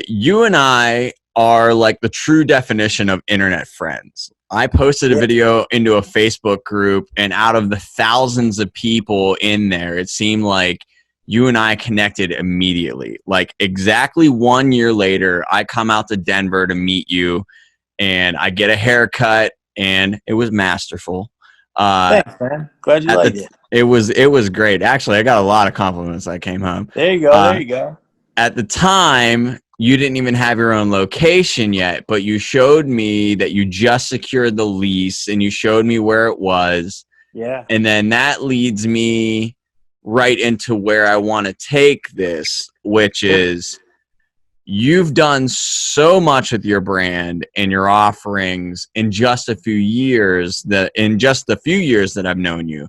You and I are like the true definition of internet friends. I posted a video into a Facebook group, and out of the thousands of people in there, it seemed like you and I connected immediately. Like exactly 1 year later, I come out to Denver to meet you, and I get a haircut, and it was masterful. Thanks, man. Glad you liked it. It was great. Actually, I got a lot of compliments when I came home. There you go. There you go. At the time, you didn't even have your own location yet, but you showed me that you just secured the lease, and you showed me where it was. Yeah. And then that leads me right into where I want to take this, which is you've done so much with your brand and your offerings in just a few years that I've known you.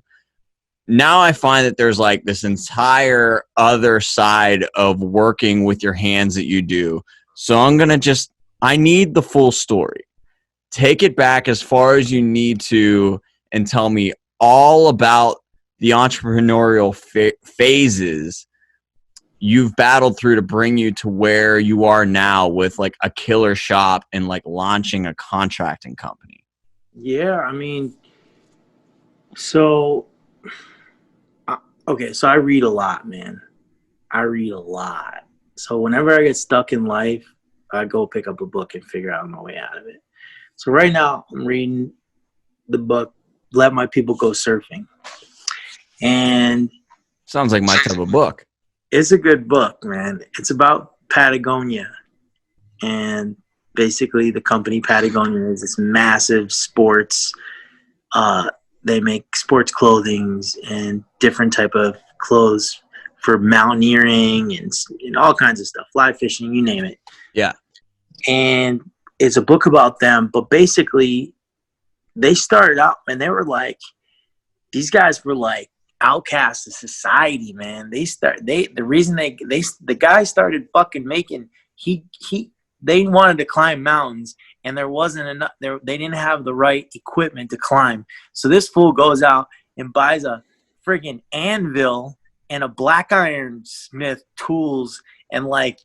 Now I find that there's like this entire other side of working with your hands that you do. So I need the full story. Take it back as far as you need to and tell me all about the entrepreneurial phases you've battled through to bring you to where you are now with like a killer shop and like launching a contracting company. Yeah, I mean, so I read a lot, man. I read a lot. So whenever I get stuck in life, I go pick up a book and figure out my way out of it. So right now I'm reading the book, Let My People Go Surfing. And sounds like my type of book. It's a good book, man. It's about Patagonia. And basically the company Patagonia is this massive sports, they make sports clothing and different type of clothes for mountaineering and all kinds of stuff, fly fishing, you name it. Yeah. And it's a book about them, but basically they started out and they were like, these guys were like outcasts of society, man. The guy started fucking making, they wanted to climb mountains, and there wasn't enough. They didn't have the right equipment to climb. So this fool goes out and buys a friggin' anvil and a black iron smith tools, and like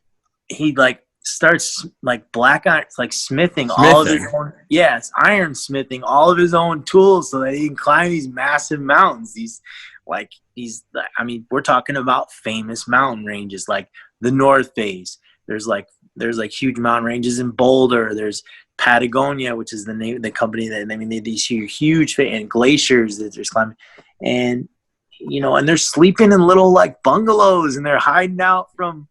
he like starts like black iron, like smithing all of his own. Yes, iron smithing all of his own tools so that he can climb these massive mountains. I mean, we're talking about famous mountain ranges like the North Face. There's like huge mountain ranges in Boulder. There's Patagonia, which is the name of the company that they made these huge and glaciers that they're climbing, and and they're sleeping in little like bungalows, and they're hiding out from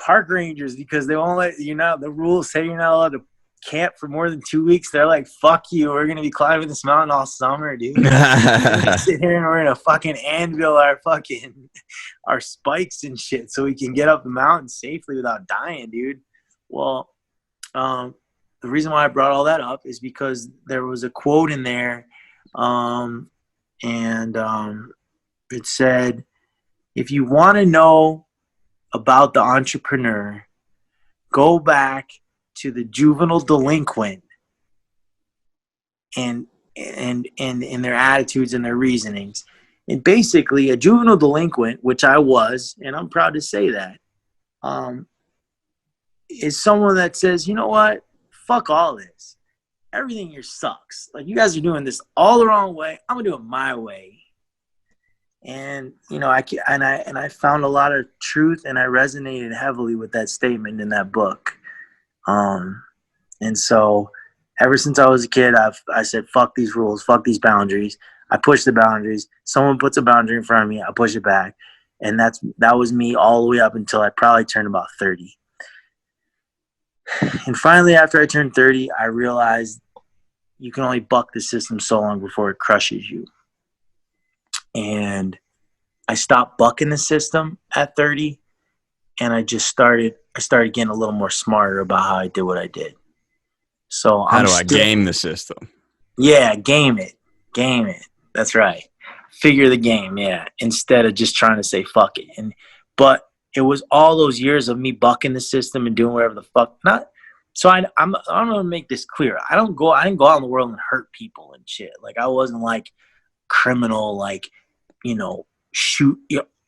park rangers because they won't let the rules say you're not allowed to camp for more than 2 weeks. They're like, fuck you, we're gonna be climbing this mountain all summer, dude. We sit here and we're gonna fucking anvil our spikes and shit so we can get up the mountain safely without dying, dude. Well, the reason why I brought all that up is because there was a quote in there, and it said, if you want to know about the entrepreneur, go back to the juvenile delinquent and their attitudes and their reasonings. And basically a juvenile delinquent, which I was, and I'm proud to say that, is someone that says, you know what, fuck all this. Everything here sucks. Like, you guys are doing this all the wrong way. I'm gonna do it my way. And I found a lot of truth, and I resonated heavily with that statement in that book. And so ever since I was a kid, I said, fuck these rules, fuck these boundaries. I push the boundaries. Someone puts a boundary in front of me, I push it back. And that was me all the way up until I probably turned about 30. And finally, after I turned 30, I realized you can only buck the system so long before it crushes you. And I stopped bucking the system at 30, and I started getting a little more smarter about how I did what I did. So how do I game the system? Yeah, game it. That's right. Figure the game, yeah, instead of just trying to say fuck it. But it was all those years of me bucking the system and doing whatever the fuck. I'm gonna make this clear. I didn't go out in the world and hurt people and shit. Like, I wasn't like criminal, like, shoot.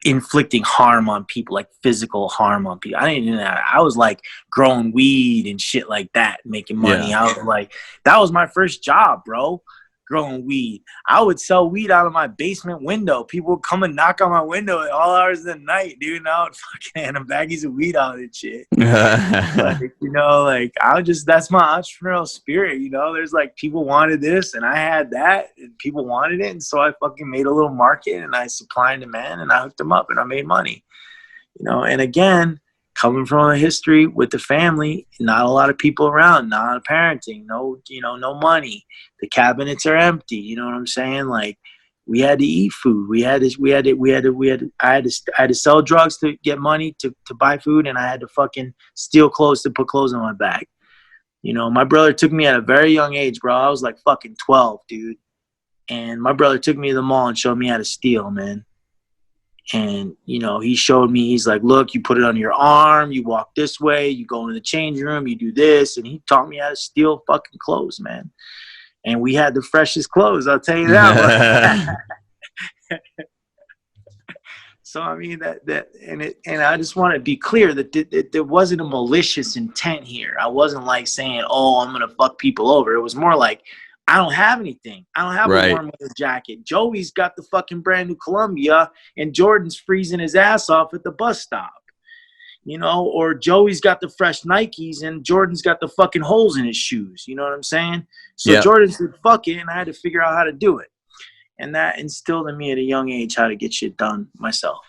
inflicting harm on people, like physical harm on people. I didn't do that. I was like growing weed and shit like that, making money. Yeah. I was like, that was my first job, bro. Growing weed. I would sell weed out of my basement window. People would come and knock on my window at all hours of the night, dude. And I would fucking hand them baggies of weed out and shit. Like, you know, like that's my entrepreneurial spirit, you know. There's like people wanted this and I had that and people wanted it. And so I fucking made a little market and I supply and demand and I hooked them up and I made money, you know. And again, coming from a history with the family, not a lot of people around, not parenting, no, you know, no money. The cabinets are empty. You know what I'm saying? Like, we had to eat food. I had to sell drugs to get money to buy food, and I had to fucking steal clothes to put clothes on my back. You know, my brother took me at a very young age, bro. I was like fucking 12, dude. And my brother took me to the mall and showed me how to steal, man. And, you know, he showed me, he's like, look, you put it on your arm, you walk this way, you go into the change room, you do this. And he taught me how to steal fucking clothes, man. And we had the freshest clothes, I'll tell you that. So, I mean, and I just want to be clear that there wasn't a malicious intent here. I wasn't like saying, oh, I'm going to fuck people over. It was more like, I don't have anything. I don't have a warm weather jacket. Joey's got the fucking brand new Columbia and Jordan's freezing his ass off at the bus stop. You know, or Joey's got the fresh Nikes and Jordan's got the fucking holes in his shoes. You know what I'm saying? So Jordan said, fuck it, and I had to figure out how to do it. And that instilled in me at a young age how to get shit done myself.